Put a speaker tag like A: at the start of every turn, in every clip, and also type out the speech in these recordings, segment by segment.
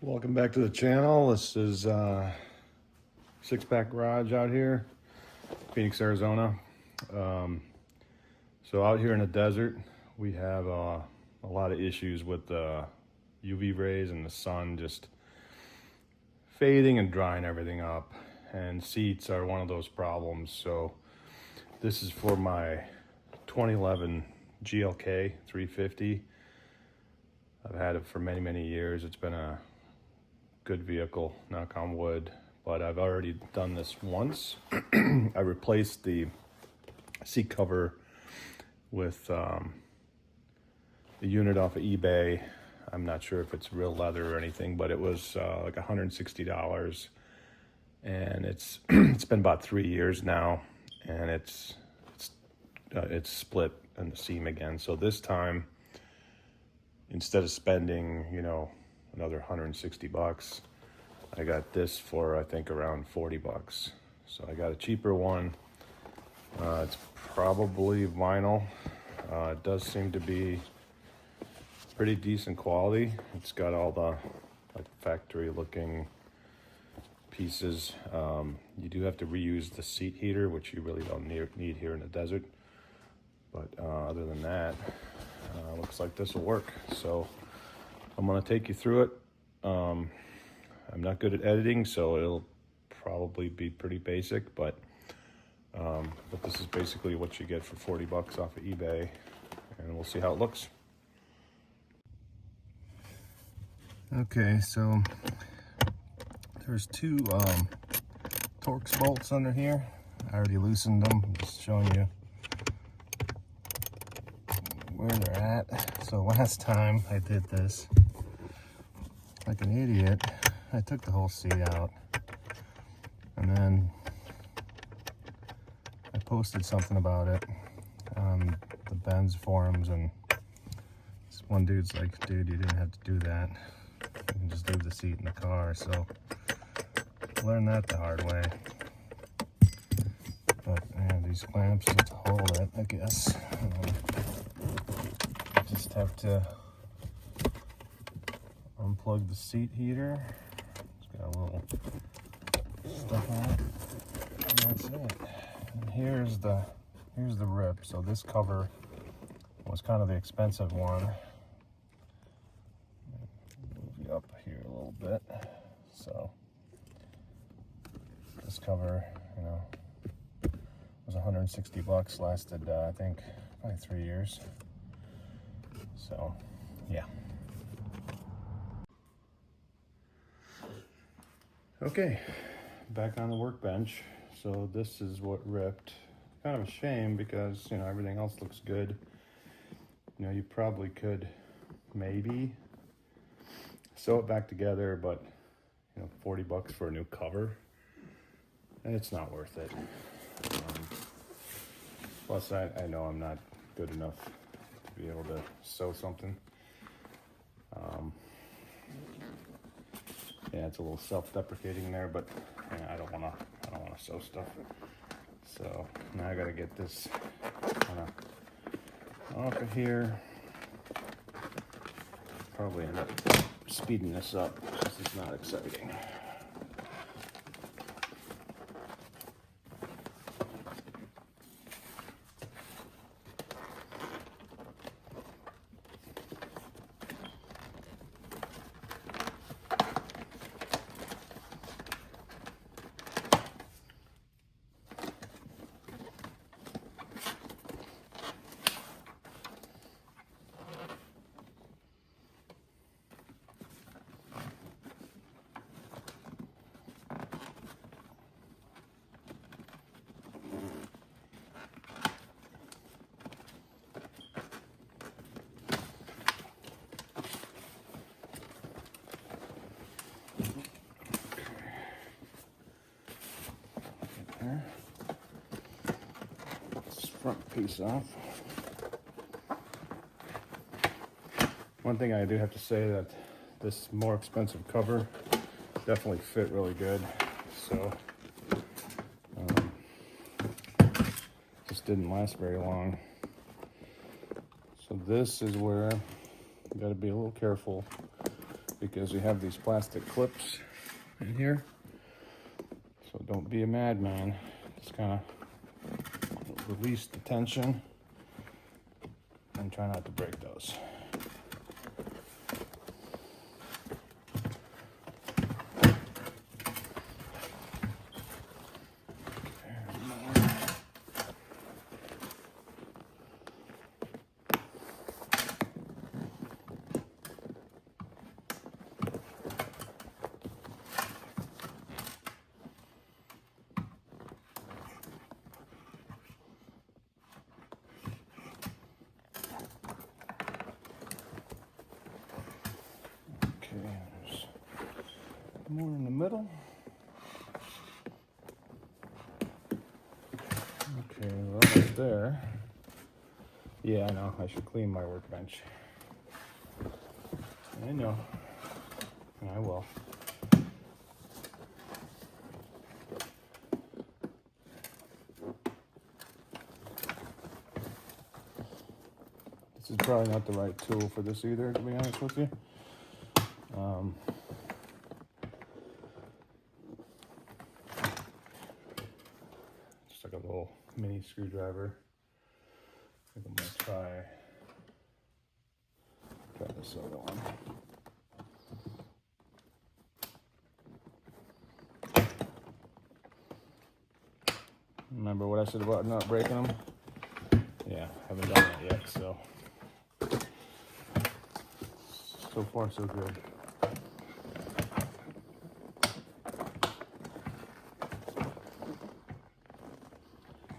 A: Welcome back to the channel. This is Six Pack Garage out here, Phoenix, Arizona. So out here in the desert, we have a lot of issues with the UV rays and the sun just fading and drying everything up. And seats are one of those problems. So this is for my 2011 GLK 350. I've had it for many, many years. It's been a good vehicle, knock on wood, but I've already done this once. I replaced the seat cover with the unit off of eBay. I'm not sure if it's real leather or anything, but it was like $160, and it's it's been about 3 years now, and it's split in the seam again. So this time, instead of spending, another $160, I got this for, I think, around $40. So I got a cheaper one. It's probably vinyl. It does seem to be pretty decent quality. It's got all the factory looking pieces. You do have to reuse the seat heater, which you really don't need here in the desert. But other than that, looks like this will work. So I'm gonna take you through it. I'm not good at editing, so it'll probably be pretty basic, but this is basically what you get for $40 off of eBay, and we'll see how it looks. Okay, so there's two Torx bolts under here. I already loosened them. I'm just showing you where they're at. So last time I did this, like an idiot, I took the whole seat out, and then I posted something about it on the Benz forums, and this one dude's like, dude, you didn't have to do that. You can just leave the seat in the car. So I learned that the hard way. But these clamps to hold it, I guess. Just have to unplug the seat heater. It's got a little stuff on it, and that's it. And here's the rip. So this cover was kind of the expensive one. Move you up here a little bit. So this cover, was $160. Lasted, I think, probably 3 years. So, yeah. Okay, back on the workbench. So this is what ripped. Kind of a shame because, everything else looks good. You probably could maybe sew it back together, but, $40 for a new cover, and it's not worth it. Plus, I know I'm not good enough to be able to sew something. Yeah, it's a little self-deprecating there, but I don't wanna sew stuff. So now I gotta get this kind of off of here. Probably end up speeding this up. This is not exciting. This front piece off. One thing I do have to say that this more expensive cover definitely fit really good. So just didn't last very long. So this is where you got to be a little careful because we have these plastic clips in here. So don't be a madman. Just kind of release the tension and try not to break those. There's more in the middle. Okay, well, right there. Yeah, I know. I should clean my workbench. I know. I will. This is probably not the right tool for this either, to be honest with you. Just like a little mini screwdriver. I think I'm gonna try this other one. Remember what I said about not breaking them? Yeah, haven't done that yet, so far so good.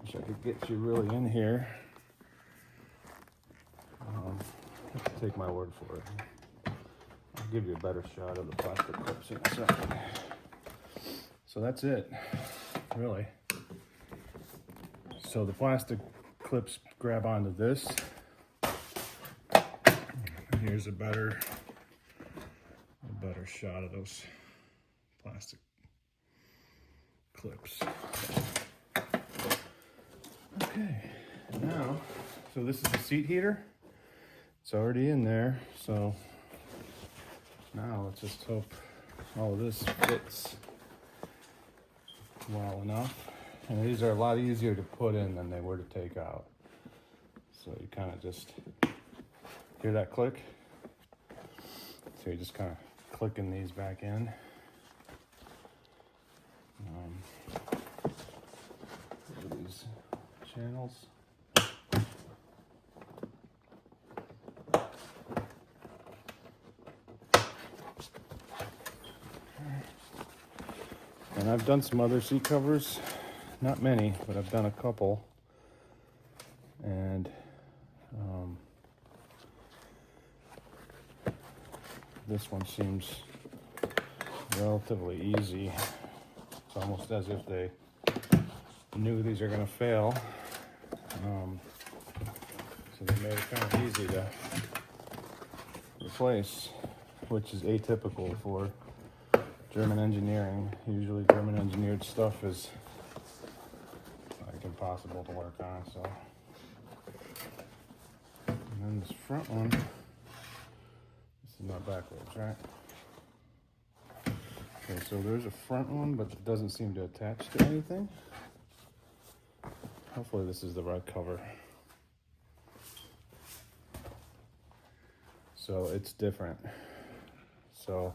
A: Wish I could get you really in here. Take my word for it. I'll give you a better shot of the plastic clips in a second. So that's it, really. So the plastic clips grab onto this. Here's a better shot of those plastic clips. Okay, now, so this is the seat heater. It's already in there, so now let's just hope all of this fits well enough. And these are a lot easier to put in than they were to take out. So you kind of just hear that click? So you're just kind of clicking these back in. These channels. And I've done some other seat covers, not many, but I've done a couple. And this one seems relatively easy. It's almost as if they knew these are going to fail. So they made it kind of easy to replace, which is atypical for German engineering. Usually German engineered stuff is like impossible to work on. So, and then this front one, this is not backwards, right? Okay, so there's a front one, but it doesn't seem to attach to anything. Hopefully this is the right cover. So it's different. So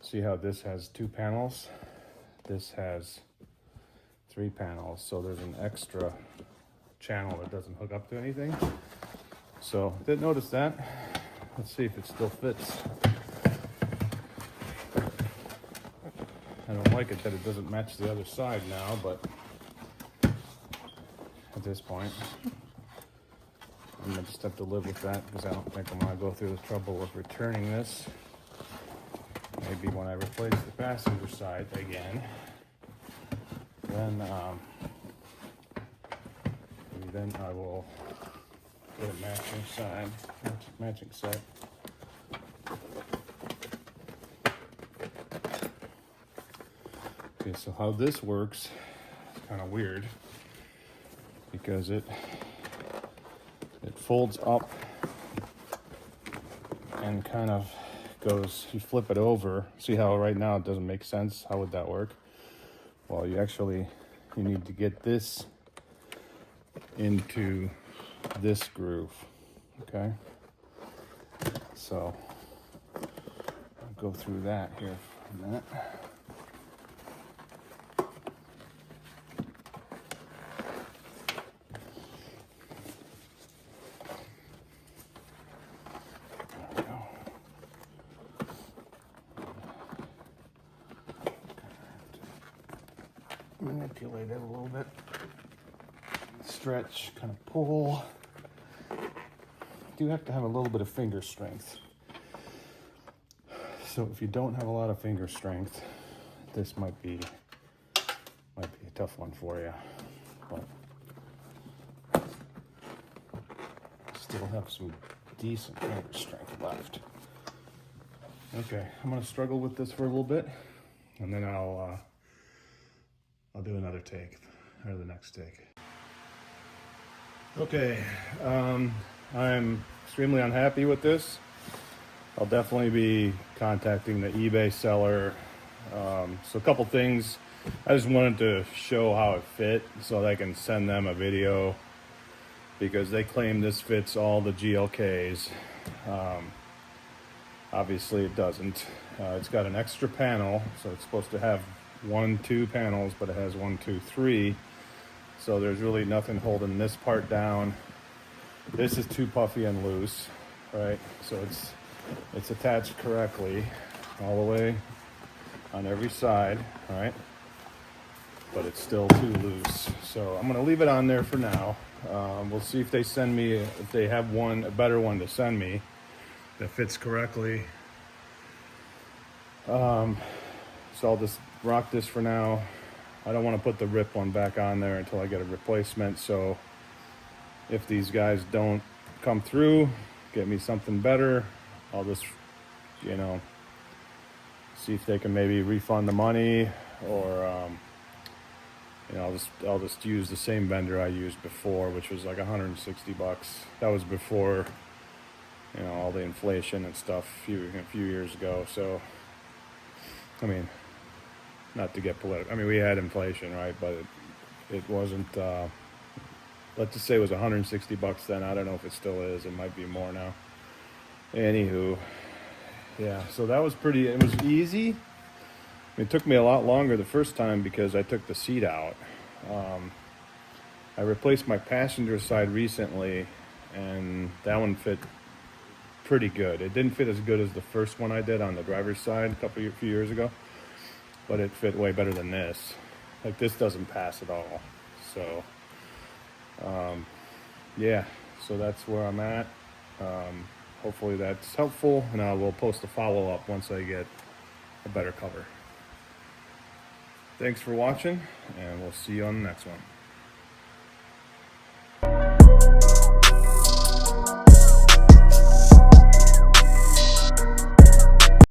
A: see how this has 2 panels? This has 3 panels. So there's an extra channel that doesn't hook up to anything. So didn't notice that. Let's see if it still fits. I don't like it that it doesn't match the other side now, but at this point, I'm gonna just have to live with that because I don't think I'm gonna go through the trouble of returning this. Maybe when I replace the passenger side again, then I will get a matching side, matching set. Okay, so how this works is kind of weird because it folds up and kind of goes, you flip it over. See how right now it doesn't make sense? How would that work? Well, you need to get this into this groove, okay? So I'll go through that here for a minute. Manipulate it a little bit, stretch, kind of pull. You have to have a little bit of finger strength. So if you don't have a lot of finger strength, this might be a tough one for you. But still have some decent finger strength left. Okay, I'm gonna struggle with this for a little bit, and then I'll do another take, or the next take. Okay, I'm extremely unhappy with this. I'll definitely be contacting the eBay seller. So a couple things. I just wanted to show how it fit so that I can send them a video, because they claim this fits all the GLKs. Obviously it doesn't. It's got an extra panel, so it's supposed to have 1-2 panels, but it has 1-2-3. So there's really nothing holding this part down. This is too puffy and loose, right? So it's attached correctly all the way on every side, all right? But it's still too loose. So I'm gonna leave it on there for now. We'll see if they send me, if they have a better one to send me that fits correctly. So I'll just rock this for now. I don't want to put the rip one back on there until I get a replacement. So if these guys don't come through, get me something better, I'll just, see if they can maybe refund the money, or I'll just use the same vendor I used before, which was like $160. That was before, all the inflation and stuff a few years ago. So I mean, not to get political. I mean, we had inflation, right? But it wasn't, let's just say it was $160 then. I don't know if it still is. It might be more now. Anywho, yeah, so that was it was easy. It took me a lot longer the first time because I took the seat out. I replaced my passenger side recently, and that one fit pretty good. It didn't fit as good as the first one I did on the driver's side a few years ago, but it fit way better than this. Like, this doesn't pass at all. So yeah, so that's where I'm at. Hopefully that's helpful, and I will post a follow-up once I get a better cover. Thanks for watching, and we'll see you on the next one.